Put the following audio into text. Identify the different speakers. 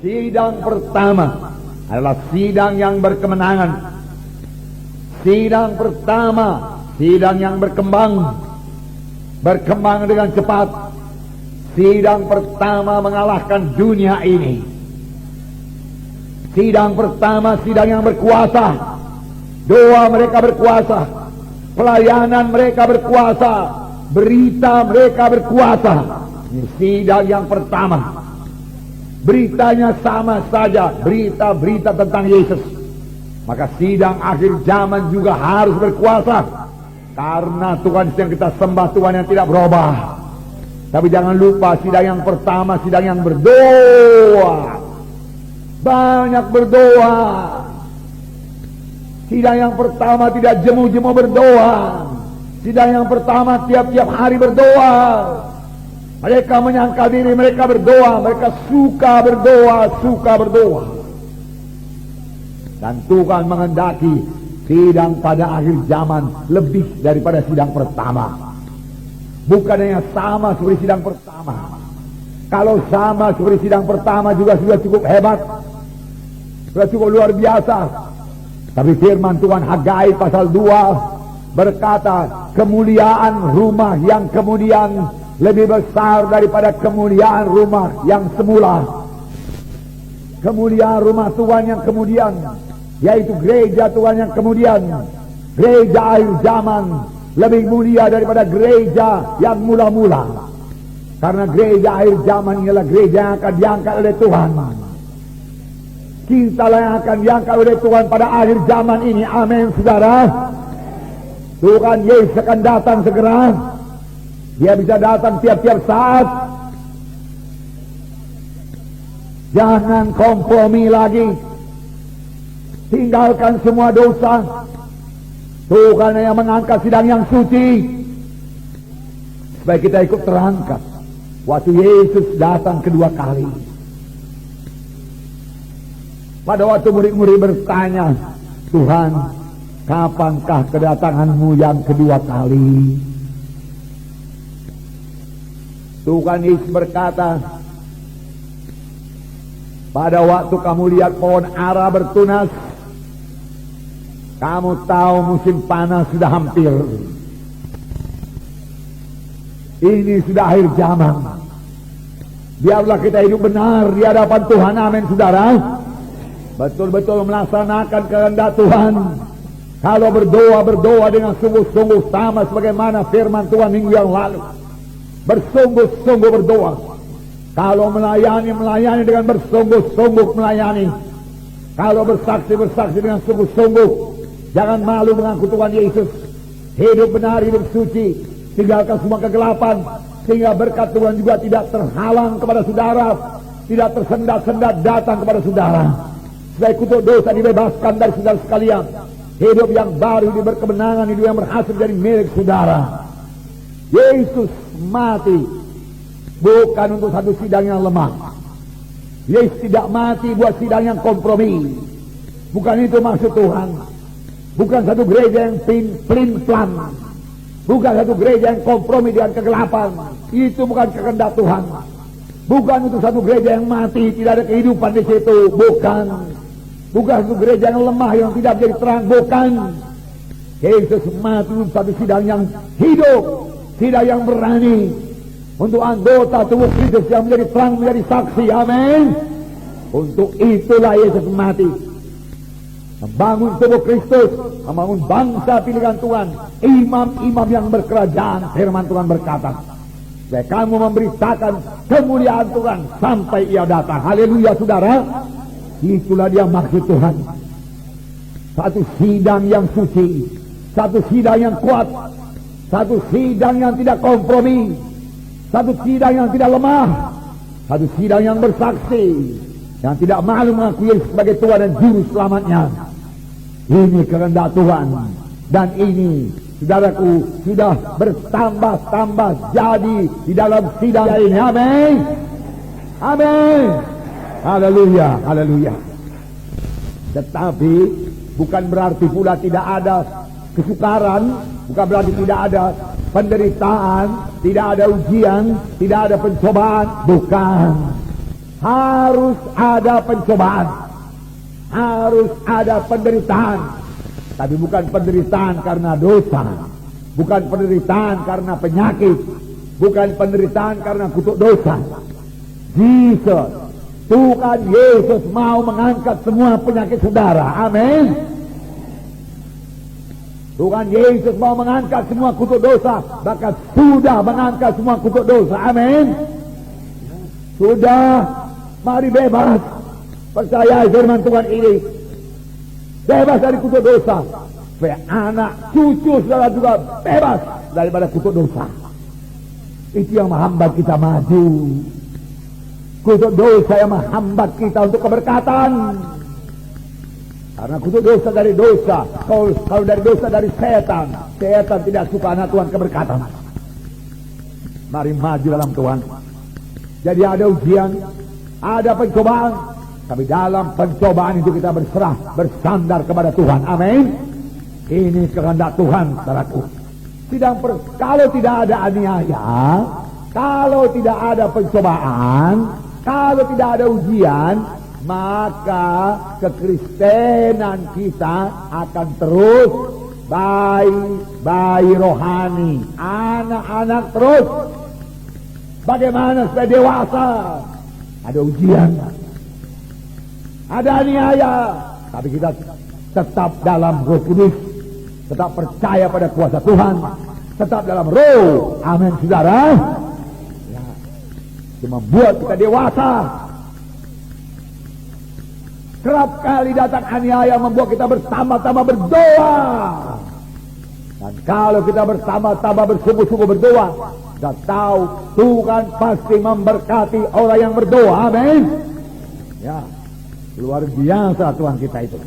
Speaker 1: Sidang pertama adalah sidang yang berkemenangan. Sidang pertama, sidang yang berkembang dengan cepat. Sidang pertama mengalahkan dunia ini. Sidang pertama, sidang yang berkuasa. Doa mereka berkuasa, pelayanan mereka berkuasa, berita mereka berkuasa. Ini sidang yang pertama. Beritanya sama saja, berita-berita tentang Yesus. Maka sidang akhir zaman juga harus berkuasa, karena Tuhan yang kita sembah, Tuhan yang tidak berubah. Tapi jangan lupa, sidang yang pertama, sidang yang berdoa. Banyak berdoa. Sidang yang pertama tidak jemu-jemu berdoa. Sidang yang pertama tiap-tiap hari berdoa. Mereka menyangka diri mereka berdoa, mereka suka berdoa. Dan Tuhan menghendaki sidang pada akhir zaman lebih daripada sidang pertama. Bukan hanya sama seperti sidang pertama. Kalau sama seperti sidang pertama juga sudah cukup hebat, sudah cukup luar biasa. Tapi firman Tuhan Hagai pasal 2 berkata, kemuliaan rumah yang kemudian lebih besar daripada kemuliaan rumah yang semula. Kemuliaan rumah Tuhan yang kemudian, yaitu gereja Tuhan yang kemudian, gereja akhir zaman, lebih mulia daripada gereja yang mula-mula. Karena gereja akhir zaman ialah gereja yang akan diangkat oleh Tuhan. Kitalah yang akan diangkat oleh Tuhan pada akhir zaman ini. Amin, saudara. Tuhan Yesus akan datang segera. Dia bisa datang tiap-tiap saat. Jangan kompromi lagi. Tinggalkan semua dosa. Tuhan yang mengangkat sidang yang suci, supaya kita ikut terangkat waktu Yesus datang kedua kali. Pada waktu murid-murid bertanya, Tuhan, kapankah kedatanganmu yang kedua kali? Tuhan Yesus berkata, pada waktu kamu lihat pohon ara bertunas, kamu tahu musim panas sudah hampir. Ini sudah akhir zaman. Biarlah kita hidup benar di hadapan Tuhan. Amin, saudara. Betul-betul melaksanakan kehendak Tuhan. Kalau berdoa dengan sungguh-sungguh, sama sebagaimana firman Tuhan minggu yang lalu. Bersungguh-sungguh berdoa. Kalau melayani dengan bersungguh-sungguh melayani. Kalau bersaksi dengan sungguh-sungguh. Jangan malu mengaku Tuhan Yesus. Hidup benar, hidup suci. Tinggalkan semua kegelapan, sehingga berkat Tuhan juga tidak terhalang kepada saudara, tidak tersendat-sendat datang kepada saudara. Supaya kutuk dosa dibebaskan dari saudara sekalian. Hidup yang baru, hidup berkemenangan, hidup yang berhasil jadi milik saudara. Yesus mati bukan untuk satu sidang yang lemah. Yesus tidak mati buat sidang yang kompromi. Bukan itu maksud Tuhan. Bukan satu gereja yang pelin-pelan. Bukan satu gereja yang kompromi dengan kegelapan. Itu bukan kehendak Tuhan. Bukan untuk satu gereja yang mati, tidak ada kehidupan di situ. Bukan. Bukan satu gereja yang lemah, yang tidak menjadi terang. Bukan. Yesus mati untuk satu sidang yang hidup, sidang yang berani, untuk anggota tubuh Kristus yang menjadi terang, menjadi saksi. Amin. Untuk itulah Yesus mati. Membangun tubuh Kristus, membangun bangsa pilihan Tuhan, imam-imam yang berkerajaan. Firman Tuhan berkata, supaya kamu memberitakan kemuliaan Tuhan sampai ia datang. Haleluya, saudara. Itulah dia maksud Tuhan. Satu sidang yang suci, satu sidang yang kuat, satu sidang yang tidak kompromi, satu sidang yang tidak lemah, satu sidang yang bersaksi, yang tidak malu mengakui sebagai Tuhan dan Juru Selamatnya. Ini kehendak Tuhan. Dan ini, saudaraku, sudah bertambah-tambah jadi di dalam sidang ini. Amin. Amin. Haleluya, haleluya. Tetapi bukan berarti pula tidak ada kesukaran, bukan berarti tidak ada penderitaan, tidak ada ujian, tidak ada pencobaan. Bukan. harus ada pencobaan, harus ada penderitaan. Tapi bukan penderitaan karena dosa, bukan penderitaan karena penyakit, bukan penderitaan karena kutuk dosa. Jesus, Tuhan Yesus mau mengangkat semua penyakit saudara. Amin. Tuhan Yesus mau mengangkat semua kutuk dosa, bahkan sudah mengangkat semua kutuk dosa. Amin. Sudah, mari bebas. Percaya firman Tuhan ini. Bebas dari kutuk dosa. Supaya anak cucu saudara juga bebas daripada kutuk dosa. Itu yang menghambat kita maju. Kutuk dosa yang menghambat kita untuk keberkatan. Karena kutuk dosa dari dosa. Kalau dari dosa dari setan. Setan tidak suka anak Tuhan keberkatan. Mari maju dalam Tuhan. Jadi ada ujian, ada pencobaan. Tapi dalam pencobaan itu kita berserah, bersandar kepada Tuhan. Amin. Ini kehendak Tuhan, saudaraku. Kalau tidak ada aniaya, kalau tidak ada pencobaan, kalau tidak ada ujian, maka kekristenan kita akan terus bayi rohani, anak-anak terus. Bagaimana supaya dewasa? Ada ujian, ada aniaya, tapi kita tetap dalam Roh Kudus, tetap percaya pada kuasa Tuhan, tetap dalam Roh. Amin, saudara. Ya, itu membuat kita dewasa. Kerap kali datang aniaya membuat kita bersama-sama berdoa. Dan kalau kita bersama-sama bersungguh-sungguh berdoa, kita tahu Tuhan pasti memberkati orang yang berdoa. Amin. Ya, luar biasa Tuhan kita itu.